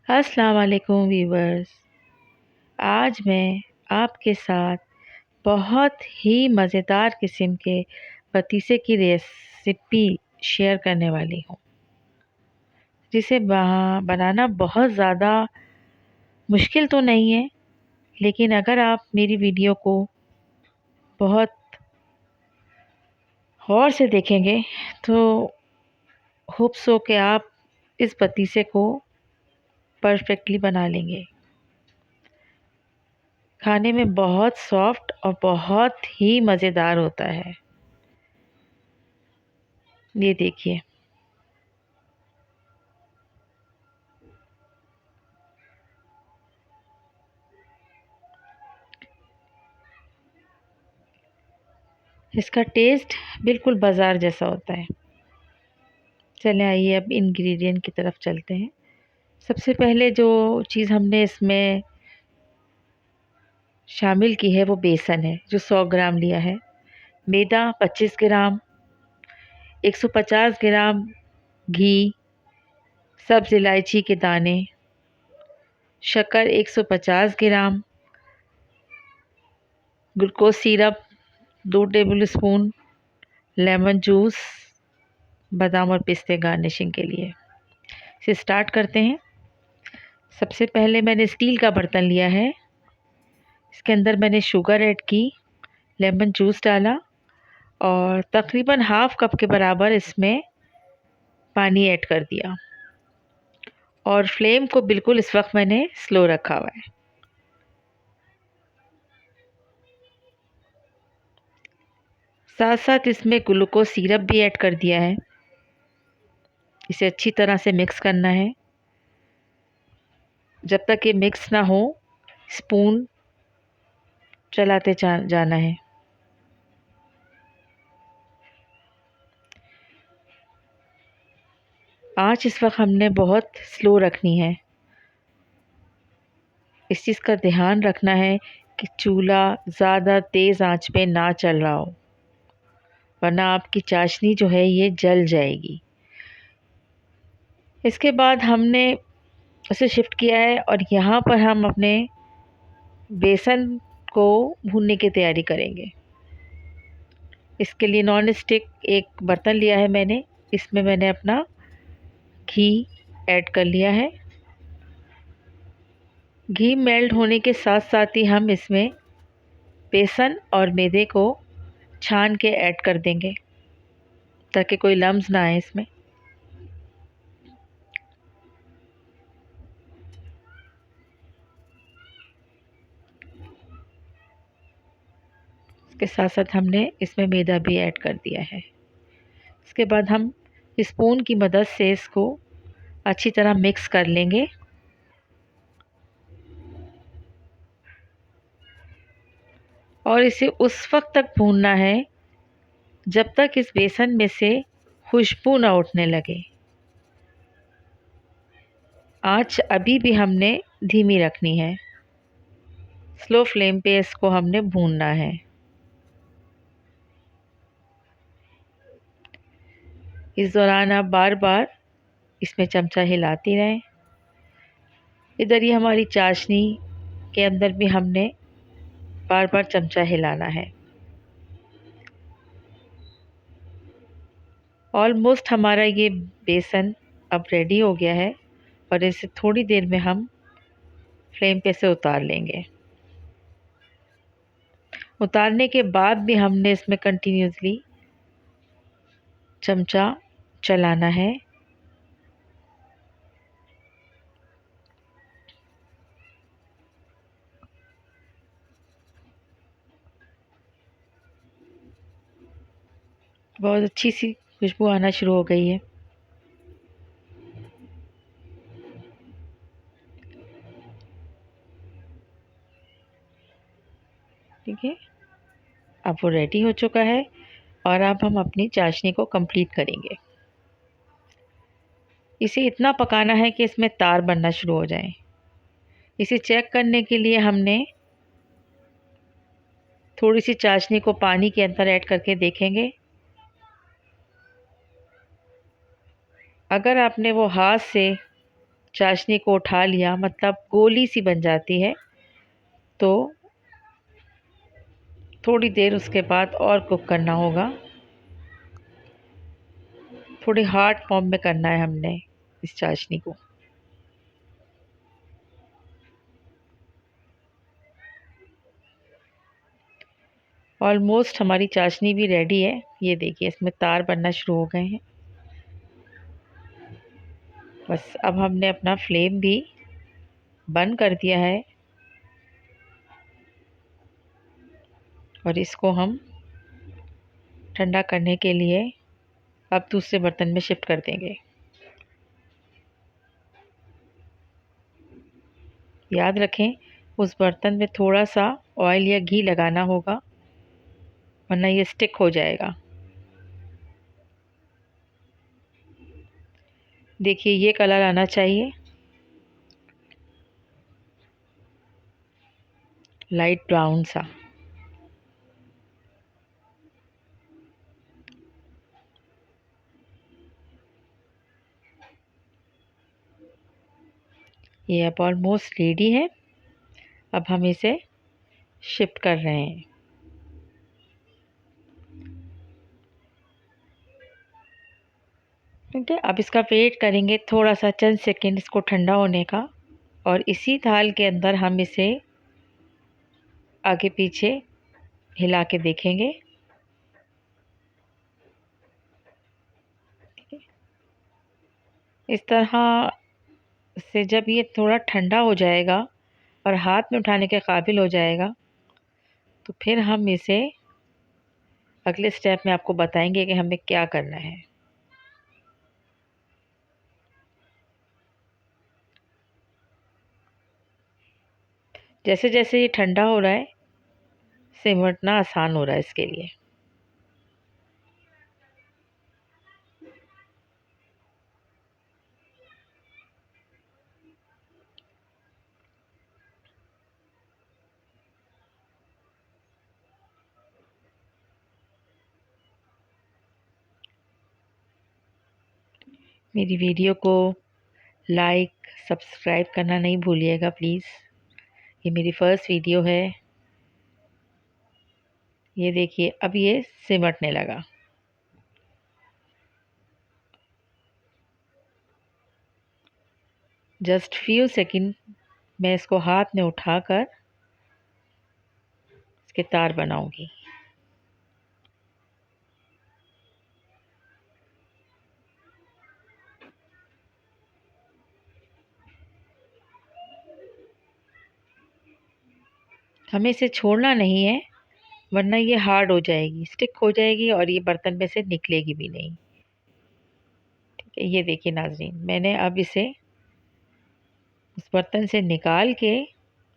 अस्सलाम वालेकुम वीवर्स। आज मैं आपके साथ बहुत ही मज़ेदार किस्म के पतीसे की रेसिपी शेयर करने वाली हूँ, जिसे बनाना बहुत ज़्यादा मुश्किल तो नहीं है, लेकिन अगर आप मेरी वीडियो को बहुत गौर से देखेंगे तो होप सो कि आप इस पतीसे को परफेक्टली बना लेंगे। खाने में बहुत सॉफ्ट और बहुत ही मज़ेदार होता है। ये देखिए, इसका टेस्ट बिल्कुल बाज़ार जैसा होता है। चलें आइए अब इंग्रेडिएंट की तरफ चलते हैं। सबसे पहले जो चीज़ हमने इसमें शामिल की है वो बेसन है, जो 100 ग्राम लिया है। मैदा 25 ग्राम, 150 ग्राम घी, सब्ज़ इलायची के दाने, शक्कर 150 ग्राम, glucose syrup 2 tablespoon, lemon juice, बादाम और पिस्ते गार्निशिंग के लिए। इसे स्टार्ट करते हैं। सबसे पहले मैंने स्टील का बर्तन लिया है। इसके अंदर मैंने शुगर ऐड की, लेमन जूस डाला और तकरीबन हाफ़ कप के बराबर इसमें पानी ऐड कर दिया और फ्लेम को बिल्कुल इस वक्त मैंने स्लो रखा हुआ है। साथ साथ इसमें ग्लूकोज सिरप भी ऐड कर दिया है। इसे अच्छी तरह से मिक्स करना है। जब तक ये मिक्स ना हो, स्पून चलाते जाना है। आँच इस वक्त हमने बहुत स्लो रखनी है। इस चीज़ का ध्यान रखना है कि चूल्हा ज़्यादा तेज़ आंच पे ना चल रहा हो, वरना आपकी चाशनी जो है ये जल जाएगी। इसके बाद हमने उसे शिफ्ट किया है और यहाँ पर हम अपने बेसन को भूनने की तैयारी करेंगे। इसके लिए नॉन स्टिक एक बर्तन लिया है मैंने। इसमें मैंने अपना घी ऐड कर लिया है। घी मेल्ट होने के साथ साथ ही हम इसमें बेसन और मैदे को छान के ऐड कर देंगे, ताकि कोई लम्स ना आए इसमें। इसके साथ साथ हमने इसमें मैदा भी ऐड कर दिया है। इसके बाद हम स्पून की मदद से इसको अच्छी तरह मिक्स कर लेंगे। और इसे उस वक्त तक भूनना है जब तक इस बेसन में से खुशबू ना उठने लगे। आँच अभी भी हमने धीमी रखनी है। स्लो फ्लेम पे इसको हमने भूनना है। इस दौरान आप बार बार इसमें चमचा हिलाती रहें। इधर ही हमारी चाशनी के अंदर भी हमने बार बार चमचा हिलाना है। ऑलमोस्ट हमारा ये बेसन अब रेडी हो गया है और इसे थोड़ी देर में हम फ्लेम पे से उतार लेंगे। उतारने के बाद भी हमने इसमें कंटिन्यूसली चमचा चलाना है। बहुत अच्छी सी खुशबू आना शुरू हो गई है। ठीक है, अब वो रेडी हो चुका है और अब हम अपनी चाशनी को कंप्लीट करेंगे। इसे इतना पकाना है कि इसमें तार बनना शुरू हो जाए। इसे चेक करने के लिए हमने थोड़ी सी चाशनी को पानी के अंदर ऐड करके देखेंगे। अगर आपने वो हाथ से चाशनी को उठा लिया, मतलब गोली सी बन जाती है, तो थोड़ी देर उसके बाद और कुक करना होगा। थोड़ी हार्ड फॉर्म में करना है हमने इस चाशनी को। ऑलमोस्ट हमारी चाशनी भी रेडी है। ये देखिए इसमें तार बनना शुरू हो गए हैं। बस अब हमने अपना फ्लेम भी बंद कर दिया है और इसको हम ठंडा करने के लिए अब दूसरे बर्तन में शिफ्ट कर देंगे। याद रखें उस बर्तन में थोड़ा सा ऑयल या घी लगाना होगा, वरना ये स्टिक हो जाएगा। देखिए ये कलर आना चाहिए, लाइट ब्राउन सा। ये अब ऑलमोस्ट रेडी है। अब हम इसे शिफ्ट कर रहे हैं। ठीक है, अब इसका वेट करेंगे थोड़ा सा, चंद सेकेंड इसको ठंडा होने का, और इसी थाल के अंदर हम इसे आगे पीछे हिला के देखेंगे। इस तरह से जब ये थोड़ा ठंडा हो जाएगा और हाथ में उठाने के काबिल हो जाएगा, तो फिर हम इसे अगले स्टेप में आपको बताएंगे कि हमें क्या करना है। जैसे जैसे ये ठंडा हो रहा है, सिमटना आसान हो रहा है इसके लिए। मेरी वीडियो को लाइक सब्सक्राइब करना नहीं भूलिएगा प्लीज़। ये मेरी फर्स्ट वीडियो है। ये देखिए अब ये सिमटने लगा। जस्ट फ्यू सेकंड मैं इसको हाथ में उठाकर इसके तार बनाऊंगी। हमें इसे छोड़ना नहीं है, वरना ये हार्ड हो जाएगी, स्टिक हो जाएगी और ये बर्तन में से निकलेगी भी नहीं। ठीक है, ये देखिए नाज़रीन, मैंने अब इसे उस बर्तन से निकाल के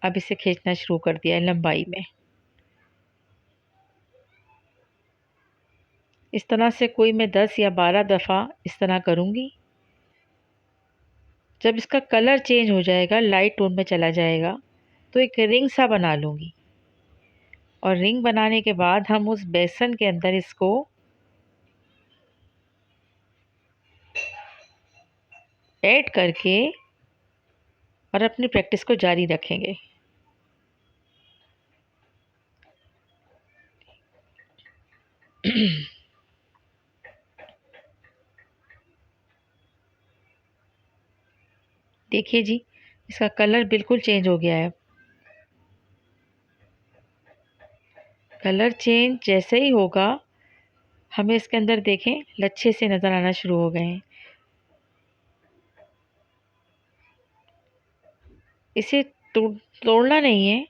अब इसे खींचना शुरू कर दिया है लंबाई में। इस तरह से कोई मैं 10 या 12 दफ़ा इस तरह करूँगी। जब इसका कलर चेंज हो जाएगा, लाइट टोन में चला जाएगा, तो एक रिंग सा बना लूँगी, और रिंग बनाने के बाद हम उस बेसन के अंदर इसको ऐड करके और अपनी प्रैक्टिस को जारी रखेंगे। देखिए जी, इसका कलर बिल्कुल चेंज हो गया है। कलर चेंज जैसे ही होगा, हमें इसके अंदर देखें लच्छे से नज़र आना शुरू हो गए हैं। इसे तोड़ना नहीं है,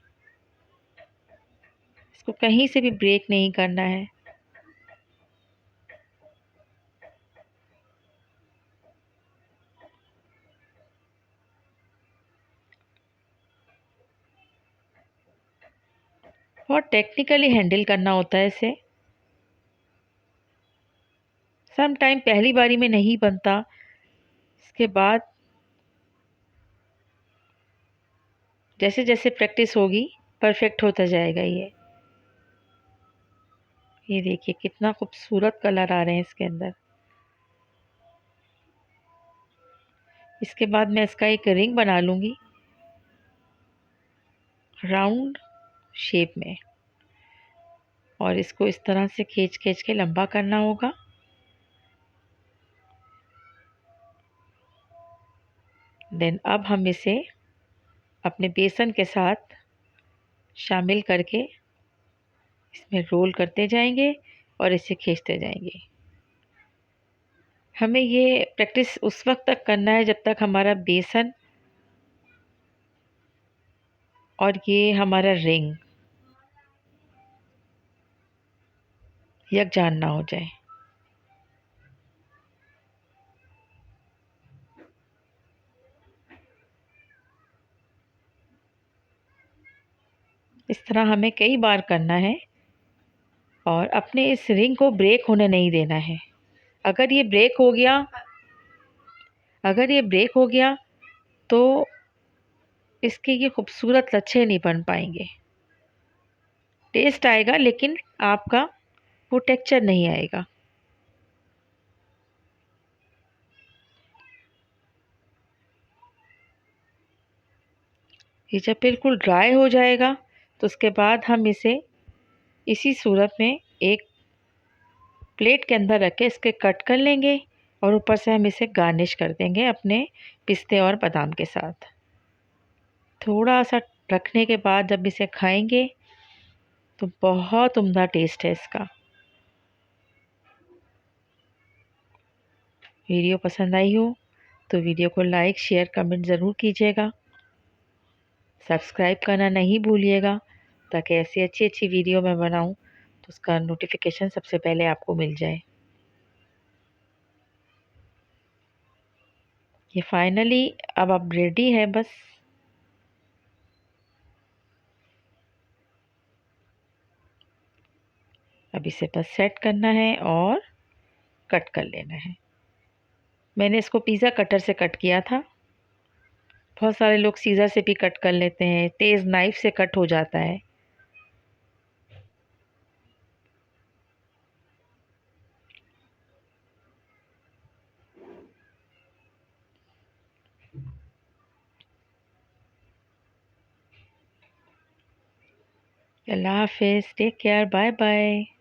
इसको कहीं से भी ब्रेक नहीं करना है। बहुत टेक्निकली हैंडल करना होता है इसे। सम टाइम पहली बारी में नहीं बनता, इसके बाद जैसे जैसे प्रैक्टिस होगी परफेक्ट होता जाएगा। ये देखिए कितना खूबसूरत कलर आ रहे हैं इसके अंदर। इसके बाद मैं इसका एक रिंग बना लूँगी राउंड शेप में, और इसको इस तरह से खींच खींच के लंबा करना होगा। देन अब हम इसे अपने बेसन के साथ शामिल करके इसमें रोल करते जाएंगे और इसे खींचते जाएंगे। हमें ये प्रैक्टिस उस वक्त तक करना है जब तक हमारा बेसन और ये हमारा रिंग यकजान ना हो जाए। इस तरह हमें कई बार करना है और अपने इस रिंग को ब्रेक होने नहीं देना है। अगर ये ब्रेक हो गया तो इसके ये खूबसूरत लच्छे नहीं बन पाएंगे। टेस्ट आएगा लेकिन आपका वो टेक्सचर नहीं आएगा। ये जब बिल्कुल ड्राई हो जाएगा तो उसके बाद हम इसे इसी सूरत में एक प्लेट के अंदर रख के इसके कट कर लेंगे और ऊपर से हम इसे गार्निश कर देंगे अपने पिस्ते और बादाम के साथ। थोड़ा सा रखने के बाद जब इसे खाएंगे तो बहुत उम्दा टेस्ट है इसका। वीडियो पसंद आई हो तो वीडियो को लाइक शेयर कमेंट ज़रूर कीजिएगा। सब्सक्राइब करना नहीं भूलिएगा ताकि ऐसी अच्छी अच्छी वीडियो मैं बनाऊं तो उसका नोटिफिकेशन सबसे पहले आपको मिल जाए। ये फाइनली अब रेडी है। बस अब इसे बस सेट करना है और कट कर लेना है। मैंने इसको पिज़्ज़ा कटर से कट किया था। बहुत सारे लोग सीज़र से भी कट कर लेते हैं, तेज़ नाइफ़ से कट हो जाता है। अल्लाह हाफ़िज़, टेक केयर, बाय बाय।